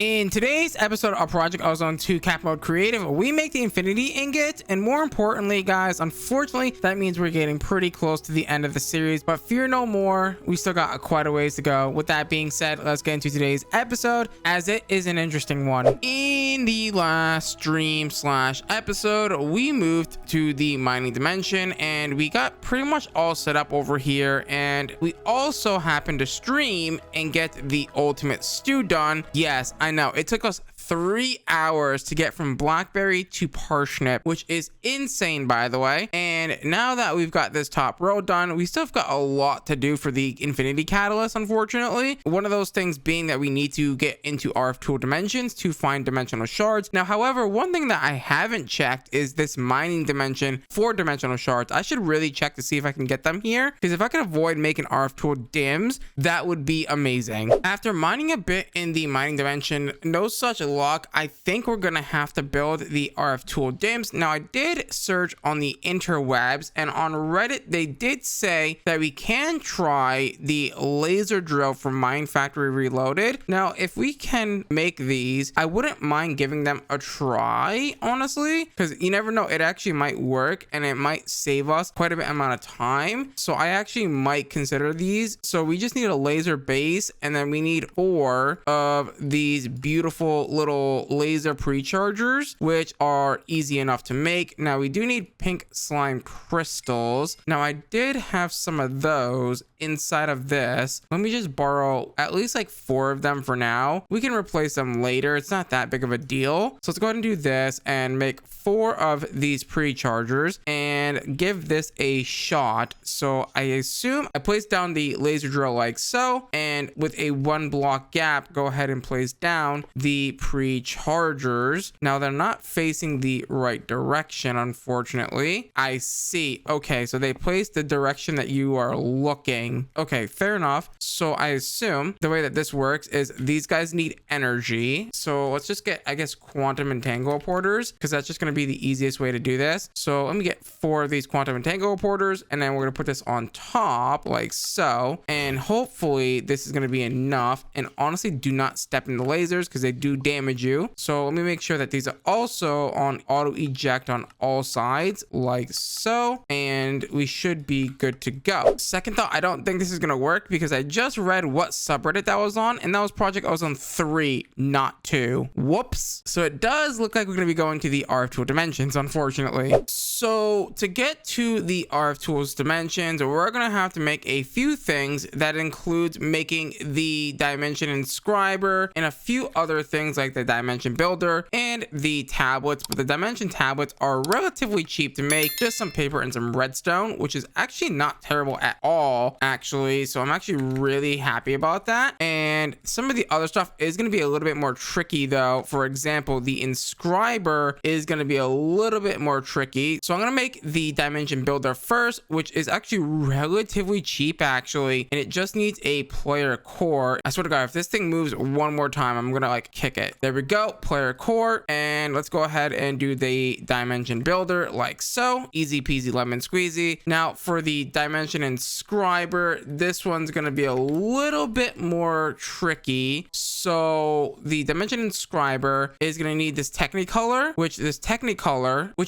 In today's episode of Project Ozone 2 Kappa Mode Creative, we make the Infinity Ingot, and more importantly, guys, unfortunately, that means we're getting pretty close to the end of the series, but fear no more, we still got quite a ways to go. With that being said, let's get into today's episode, as it is an interesting one. In the last stream slash episode, we moved to the mining dimension, and we got pretty much all set up over here, and we also happened to stream and get the ultimate stew done. Yes, I know it took us 3 hours to get from blackberry to parsnip, which is insane, by the way. And now that we've got this top row done, we still have got a lot to do for the infinity catalyst, unfortunately. One of those things being that we need to get into RF tool dimensions to find dimensional shards. Now, however, one thing that I haven't checked is this mining dimension for dimensional shards. I should really check to see if I can get them here, because if I could avoid making RF tool dims, that would be amazing. After mining a bit in the mining dimension, no such luck, I think we're gonna have to build the RF tool dims. Now, I did search on the interwebs, and on Reddit they did say that we can try the laser drill from Mine Factory Reloaded. Now, if we can make these, I wouldn't mind giving them a try, honestly, because you never know, it actually might work and it might save us quite a bit amount of time. So I actually might consider these. So we just need a laser base, and then we need 4 of these beautiful little laser pre-chargers, which are easy enough to make. Now, we do need pink slime crystals. Now, I did have some of those inside of this. Let me just borrow at least like 4 of them for now. We can replace them later. It's not that big of a deal. So let's go ahead and do this and make 4 of these pre-chargers and give this a shot. So I assume I place down the laser drill like so, and with a 1 block gap, go ahead and place down the pre-chargers. Now, they're not facing the right direction, unfortunately. I see. Okay, so they placed the direction that you are looking. Okay, fair enough. So I assume the way that this works is these guys need energy. So let's just get, I guess, quantum entangle porters, because that's just going to be the easiest way to do this. So let me get 4 of these quantum entangle porters, and then we're going to put this on top like so, and hopefully this is going to be enough. And honestly, do not step in the lasers because they do damage you. So let me make sure that these are also on auto eject on all sides like so, and we should be good to go. Second thought, I don't think this is going to work because I just read what subreddit that was on, and that was Project Ozone 3, not 2. Whoops. So it does look like we're going to be going to the RF tool dimensions, unfortunately. So to get to the RF tools dimensions, we're going to have to make a few things. That includes making the dimension inscriber and a few other things like the dimension builder and the tablets. But the dimension tablets are relatively cheap to make, just some paper and some redstone, which is actually not terrible at all, actually. So I'm actually really happy about that. And some of the other stuff is going to be a little bit more tricky though. For example, the inscriber is going to be a little bit more tricky. So I'm going to make the dimension builder first, which is actually relatively cheap actually, and it just needs a player core. I swear to God, if this thing moves one more time, I'm going to like kick it. There we go, player core. And let's go ahead and do the dimension builder like so. Easy peasy lemon squeezy. Now for the dimension inscriber, this one's going to be a little bit more tricky. So the dimension inscriber is going to need this technicolor, which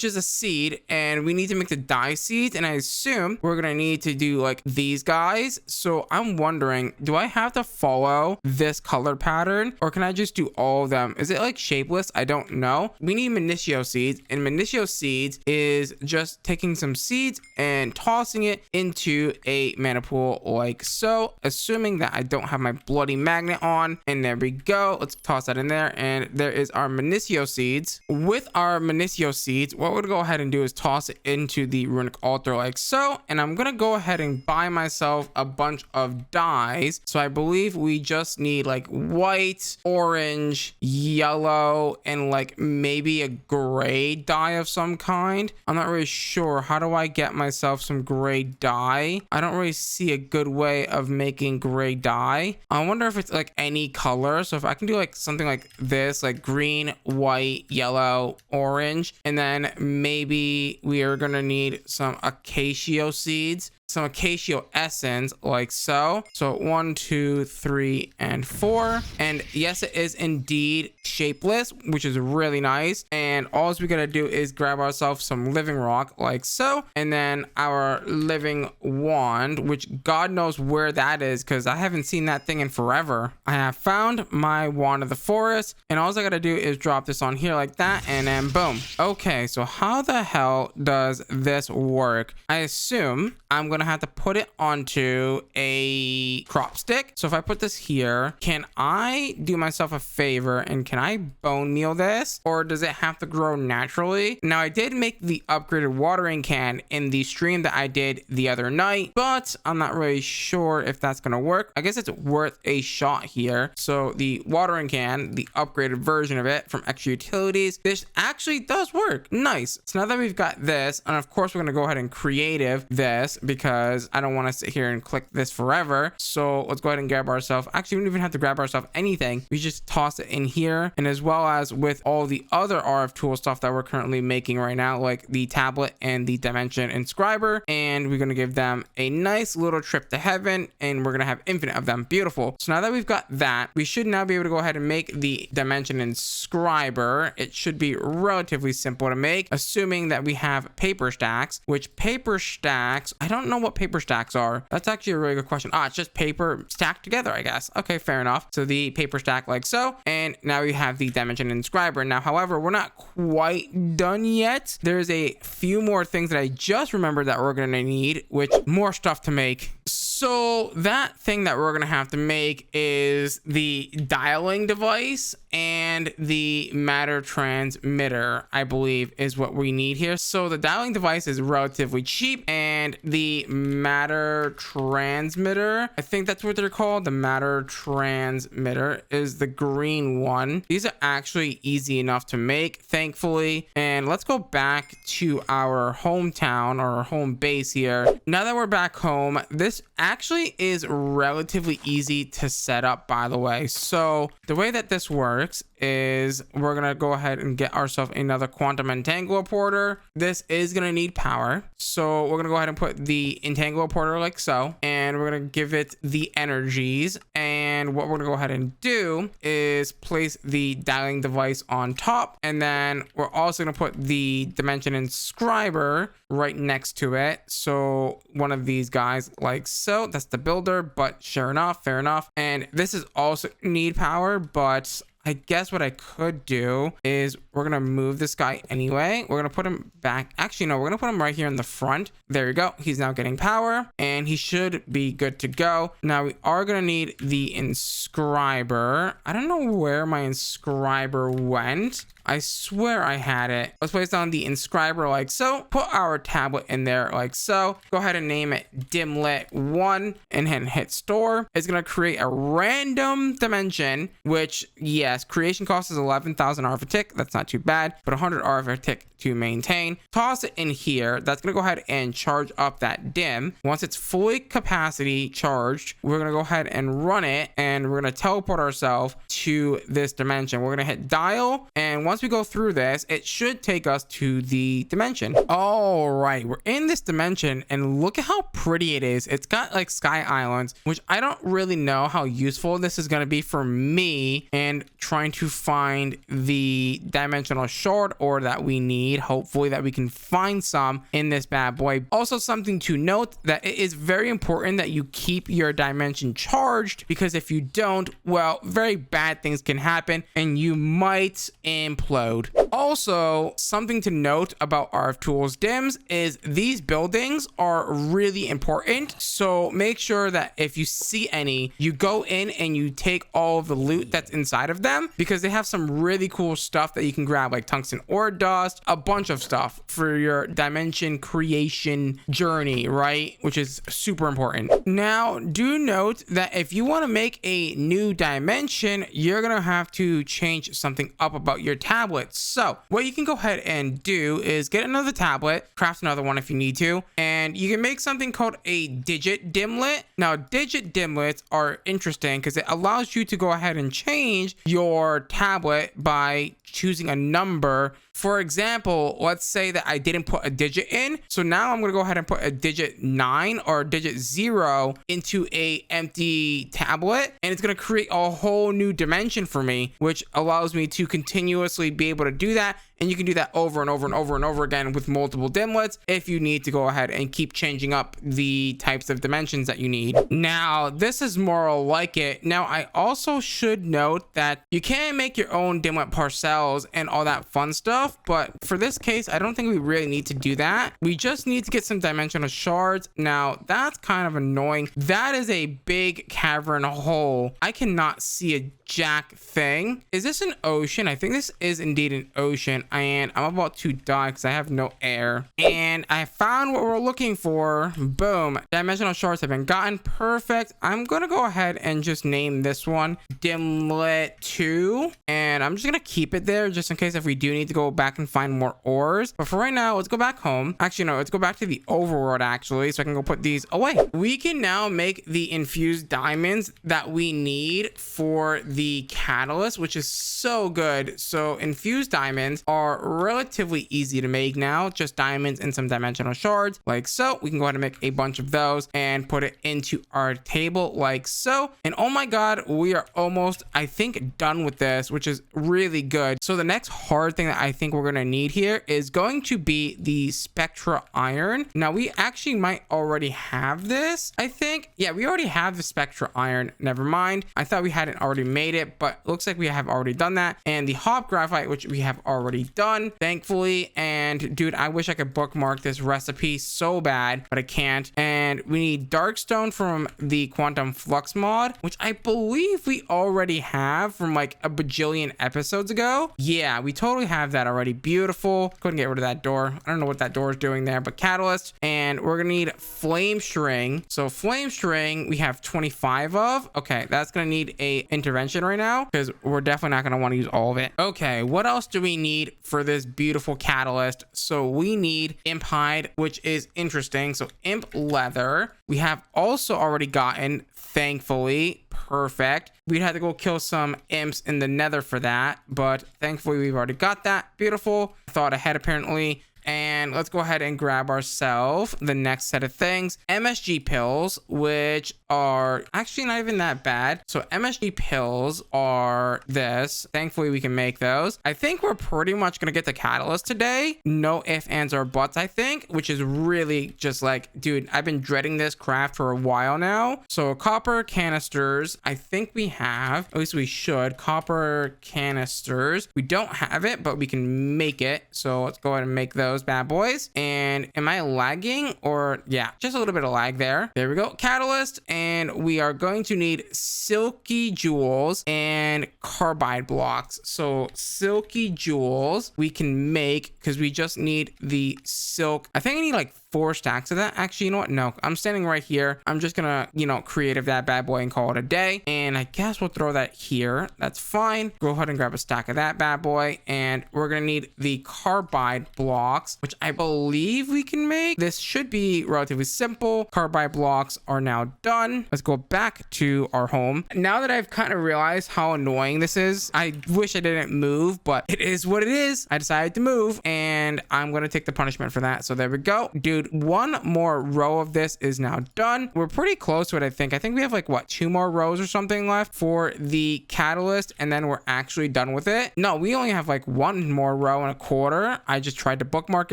is a seed, and we need to make the dye seeds, and I assume we're going to need to do like these guys. So I'm wondering, do I have to follow this color pattern, or can I just do all of them? Is it like shapeless? I don't know. We need Minitio seeds, and Minitio seeds is just taking some seeds and tossing it into a mana pool like so, assuming that I don't have my bloody magnet on. And there we go. Let's toss that in there, and there is our Minitio seeds. With our Minitio seeds, what we're gonna go ahead and do is toss it into the runic altar like so, and I'm gonna go ahead and buy myself a bunch of dyes. So I believe we just need like white, orange, yellow, and like maybe a gray dye of some kind. I'm not really sure. How do I get myself some gray dye? I don't really see a good way of making gray dye. I wonder if it's like any color. So if I can do like something like this, like green, white, yellow, orange, and then maybe we are gonna need some acacia seeds. some acacia essence like so. So 1, 2, 3, and 4. And yes, it is indeed shapeless, which is really nice. And all we gotta do is grab ourselves some living rock like so, and then our living wand, which God knows where that is because I haven't seen that thing in forever. I have found my wand of the forest, and all I gotta do is drop this on here like that, and then boom. Okay, so how the hell does this work? I assume I'm gonna have to put it onto a crop stick. So if I put this here, can I do myself a favor and can I bone meal this, or does it have to grow naturally? Now I did make the upgraded watering can in the stream that I did the other night, but I'm not really sure if that's gonna work. I guess it's worth a shot here. So the watering can, the upgraded version of it from extra utilities, this actually does work. Nice. So now that we've got this, and of course we're gonna go ahead and creative this because I don't want to sit here and click this forever. So let's go ahead and grab ourselves, actually we don't even have to grab ourselves anything, we just toss it in here. And as well as with all the other RF tool stuff that we're currently making right now, like the tablet and the dimension inscriber, and we're going to give them a nice little trip to heaven, and we're going to have infinite of them. Beautiful. So now that we've got that, we should now be able to go ahead and make the dimension inscriber. It should be relatively simple to make, assuming that we have paper stacks, which paper stacks, I don't know what paper stacks are. That's actually a really good question. It's just paper stacked together, I guess. Okay, fair enough. So the paper stack like so, and now we have the dimension inscriber. Now, however, we're not quite done yet. There's a few more things that I just remembered that we're gonna need, which more stuff to make. So that thing that we're gonna have to make is the dialing device and the matter transmitter, I believe is what we need here. So the dialing device is relatively cheap, and the matter transmitter, I think that's what they're called, the matter transmitter, is the green one. These are actually easy enough to make, thankfully. And let's go back to our hometown or our home base here. Now that we're back home, this actually is relatively easy to set up, by the way. So the way that this works is we're gonna go ahead and get ourselves another quantum entangle porter. This is gonna need power, so we're gonna go ahead and put the entangle porter like so, and we're gonna give it the energies. And what we're gonna go ahead and do is place the dialing device on top, and then we're also gonna put the dimension inscriber right next to it. So one of these guys like so. That's the builder, but sure enough, fair enough. And this is also need power, but I guess what I could do is we're going to move this guy anyway. We're going to put him back. Actually, no, we're going to put him right here in the front. There you go. He's now getting power, and he should be good to go. Now we are going to need the inscriber. I don't know where my inscriber went. I swear I had it. Let's place down the inscriber like so. Put our tablet in there like so. Go ahead and name it dimlit1 and then hit store. It's going to create a random dimension, which, yes, creation cost is 11,000 RF a tick. That's not too bad, but 100 RF a tick to maintain. Toss it in here. That's going to go ahead and charge up that dim. Once it's fully capacity charged, we're going to go ahead and run it, and we're going to teleport ourselves to this dimension. We're going to hit dial, and once we go through this, it should take us to the dimension. All right, we're in this dimension, and look at how pretty it is. It's got like sky islands, which I don't really know how useful this is going to be for me and trying to find the dimensional shard ore that we need. Hopefully that we can find some in this bad boy. Also, something to note that it is very important that you keep your dimension charged, because if you don't, well, very bad things can happen and you might implode. Also, something to note about RF Tools dims is these buildings are really important. So make sure that if you see any, you go in and you take all of the loot that's inside of them, because they have some really cool stuff that you can grab, like tungsten ore dust, a bunch of stuff for your dimension creation journey, right? Which is super important. Now, do note that if you want to make a new dimension, you're gonna have to change something up about your tablet. So So what you can go ahead and do is get another tablet, craft another one if you need to, and you can make something called a digit dimlet. Now, digit dimlets are interesting because it allows you to go ahead and change your tablet by choosing a number. For example, let's say that I didn't put a digit in. So now I'm going to go ahead and put a digit 9 or a digit 0 into a empty tablet, and it's going to create a whole new dimension for me, which allows me to continuously be able to do that. And you can do that over and over and over and over again with multiple dimlets if you need to go ahead and keep changing up the types of dimensions that you need. Now, this is more like it. Now, I also should note that you can make your own dimlet parcels and all that fun stuff, but for this case, I don't think we really need to do that. We just need to get some dimensional shards. Now, that's kind of annoying. That is a big cavern hole. I cannot see a jack thing. Is this an ocean? I think this is indeed an ocean, and I'm about to die because I have no air. And I found what we're looking for. Boom. Dimensional shards have been gotten. Perfect. I'm gonna go ahead and just name this one Dimlet 2, and I'm just gonna keep it there just in case if we do need to go back and find more ores. But for right now, let's go back home. Actually, no, let's go back to the overworld actually, so I can go put these away. We can now make the infused diamonds that we need for the catalyst, which is so good. So infused diamonds are relatively easy to make now, just diamonds and some dimensional shards like so. We can go ahead and make a bunch of those and put it into our table like so. And oh my god, we are almost, I think, done with this, which is really good. So the next hard thing that I think we're gonna need here is going to be the Spectra iron. Now we actually might already have this, I think. Yeah, we already have the Spectra iron. Never mind, I thought we hadn't already made it, but looks like we have already done that. And the hop graphite, which we have already done, thankfully. And dude, I wish I could bookmark this recipe so bad, but I can't. And we need darkstone from the quantum flux mod, which I believe we already have from like a bajillion episodes ago. Yeah, we totally have that already. Beautiful. Couldn't get rid of that door. I don't know what that door is doing there, but catalyst. And we're gonna need flame string. So flame string we have 25 of. Okay, that's gonna need a intervention right now because we're definitely not gonna want to use all of it. Okay, what else do we need for this beautiful catalyst? So we need imp hide, which is interesting. So imp leather we have also already gotten, thankfully. Perfect. We'd have to go kill some imps in the nether for that, but thankfully we've already got that. Beautiful. Thought ahead apparently. And let's go ahead and grab ourselves the next set of things. MSG pills, which are actually not even that bad. So MSG pills are this. Thankfully, we can make those. I think we're pretty much going to get the catalyst today. No ifs, ands, or buts, I think, which is really just like, dude, I've been dreading this craft for a while now. So copper canisters, I think we have, at least we should. Copper canisters. We don't have it, but we can make it. So let's go ahead and make those bad boys. And am I lagging? Or yeah, just a little bit of lag there. There we go. Catalyst. And we are going to need silky jewels and carbide blocks. So silky jewels we can make because we just need the silk. I think I need like 4 stacks of that. Actually, you know what? No, I'm standing right here. I'm just gonna, creative that bad boy and call it a day. And I guess we'll throw that here. That's fine. Go ahead and grab a stack of that bad boy. And we're gonna need the carbide blocks, which I believe we can make. This should be relatively simple. Carbide blocks are now done. Let's go back to our home. Now that I've kind of realized how annoying this is, I wish I didn't move, but it is what it is. I decided to move and I'm gonna take the punishment for that. So there we go. Dude, one more row of this is now done. We're pretty close to it, I think. I think we have like, what, 2 more rows or something left for the catalyst, and then we're actually done with it. No, we only have like 1 more row and a quarter. I just tried to bookmark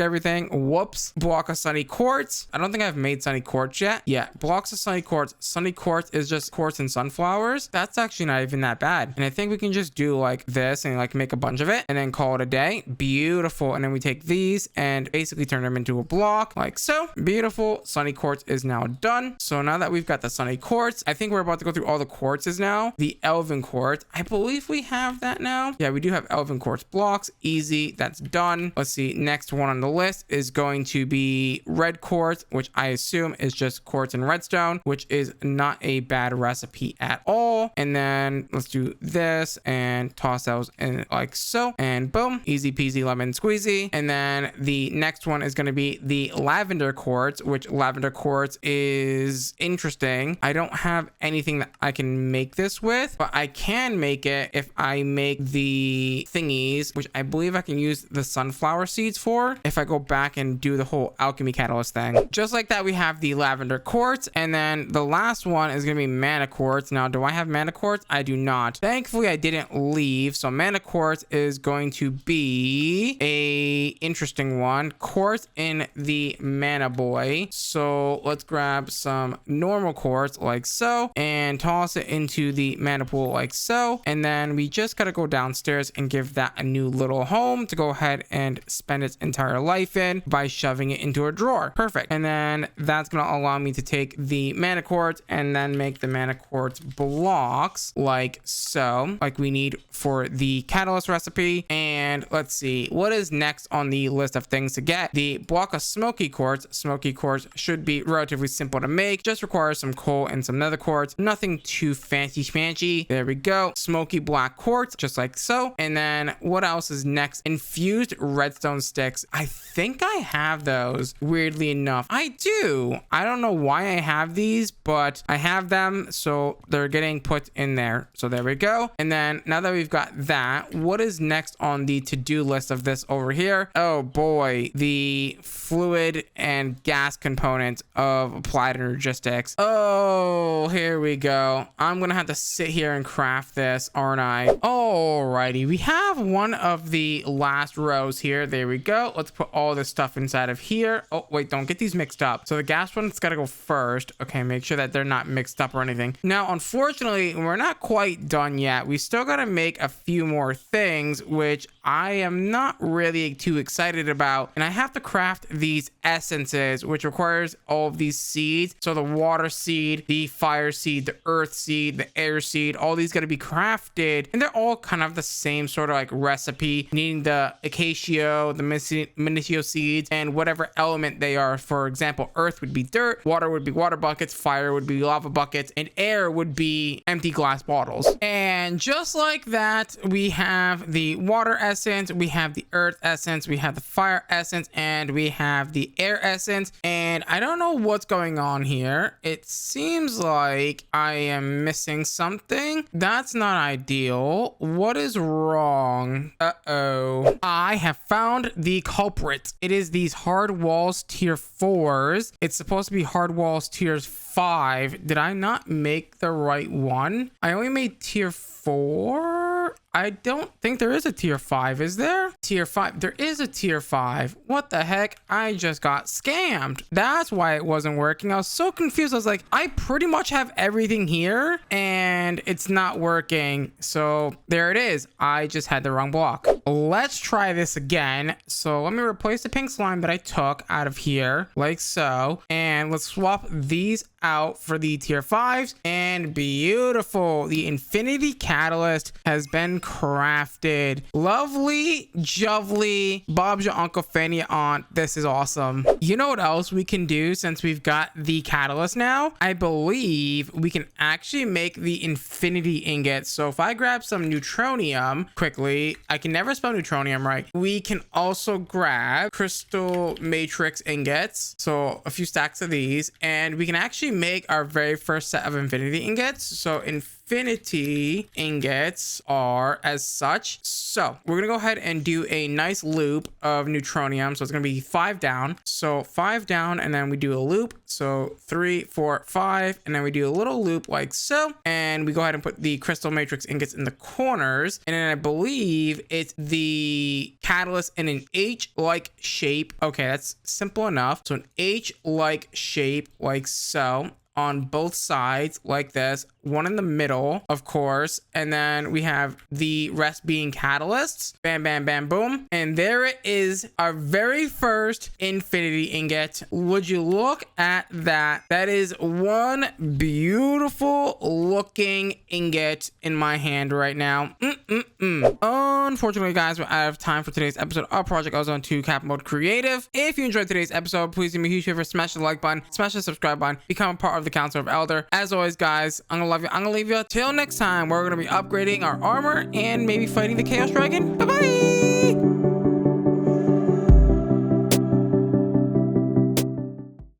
everything. Whoops. Block of sunny quartz. I don't think I've made sunny quartz yet. Yeah, blocks of sunny quartz. Sunny quartz is just quartz and sunflowers. That's actually not even that bad. And I think we can just do like this and like make a bunch of it and then call it a day. Beautiful. And then we take these and basically turn them into a block like like so. Beautiful. Sunny quartz is now done. So now that we've got the sunny quartz, I think we're about to go through all the quartzes now. The elven quartz, I believe we have that now. Yeah, we do have elven quartz blocks. Easy. That's done. Let's see. Next one on the list is going to be red quartz, which I assume is just quartz and redstone, which is not a bad recipe at all. And then let's do this and toss those in like so, and boom, easy peasy lemon squeezy. And then the next one is going to be the lavender quartz, which lavender quartz is interesting. I don't have anything that I can make this with, but I can make it if I make the thingies, which I believe I can use the sunflower seeds for if I go back and do the whole alchemy catalyst thing. Just like that, we have the lavender quartz, and then the last one is going to be mana quartz. Now, do I have mana quartz? I do not. Thankfully, I didn't leave, so mana quartz is going to be a interesting one. Quartz in the mana boy. So let's grab some normal quartz like so and toss it into the mana pool like so, and then we just gotta go downstairs and give that a new little home to go ahead and spend its entire life in by shoving it into a drawer. Perfect. And then that's gonna allow me to take the mana quartz and then make the mana quartz blocks like so, like we need for the catalyst recipe. And let's see what is next on the list of things to get. The block of smoky quartz. Smoky quartz should be relatively simple to make, just requires some coal and some nether quartz, nothing too fancy schmancy. There we go. Smoky black quartz, just like so. And then what else is next? Infused redstone sticks. I think I have those, weirdly enough. I do. I don't know why I have these, but I have them, so they're getting put in there. So there we go. And then now that we've got that, what is next on the to-do list of this over here? Oh boy, the fluid and gas component of applied energistics. Oh, here we go. I'm gonna have to sit here and craft this, aren't I? Alrighty, we have one of the last rows here. There we go. Let's put all this stuff inside of here. Oh wait, don't get these mixed up. So the gas one's gotta go first. Okay, make sure that they're not mixed up or anything. Now, unfortunately, we're not quite done yet. We still gotta make a few more things, which I am not really too excited about. And I have to craft these essences, which requires all of these seeds. So the water seed, the fire seed, the earth seed, the air seed, all these got to be crafted. And they're all kind of the same sort of like recipe, needing the acacio, the minitio seeds, and whatever element they are. For example, earth would be dirt, water would be water buckets, fire would be lava buckets, and air would be empty glass bottles. And just like that, we have the water essence, we have the earth essence, we have the fire essence, and we have the air essence. And I don't know what's going on here. It seems like I am missing something. That's not ideal. What is wrong? Uh-oh. I have found the culprit. It is these hard walls tier 4s. It's supposed to be hard walls tiers 5. Did I not make the right one? I only made tier 4. I don't think there is a tier 5, is there? Tier 5. There is a tier 5. What the heck? I just got scammed. That's why it wasn't working. I was so confused. I was like, I pretty much have everything here and it's not working. So there it is. I just had the wrong block. Let's try this again. So let me replace the pink slime that I took out of here like so. And let's swap these out for the tier 5s, and beautiful, the infinity catalyst has been crafted. Lovely jovely, Bob's your Uncle Fanny aunt. This is awesome. You know what else we can do since we've got the catalyst now? I believe we can actually make the infinity ingot. So if I grab some neutronium quickly, I can never spell neutronium right. We can also grab crystal matrix ingots, so a few stacks of these, and we can actually make our very first set of infinity ingots. So infinity ingots are as such. So we're gonna go ahead and do a nice loop of neutronium. So it's gonna be 5 down. So 5 down, and then we do a loop. So 3, 4, 5, and then we do a little loop like so. And we go ahead and put the crystal matrix ingots in the corners. And then I believe it's the catalyst in an H-like shape. Okay, that's simple enough. So an H-like shape like so. on both sides like this, one in the middle, of course, and then we have the rest being catalysts. Bam, bam, bam, boom. And there it is, our very first infinity ingot. Would you look at that? That is one beautiful looking ingot in my hand right now. Unfortunately, guys, we're out of time for today's episode of Project Ozone 2 Kappa Mode Creative. If you enjoyed today's episode, please do me a huge favor, smash the like button, smash the subscribe button, become a part of the Council of Elder. As always, guys, I'm gonna love you. I'm gonna leave you till next time. We're gonna be upgrading our armor and maybe fighting the Chaos Dragon. Bye bye.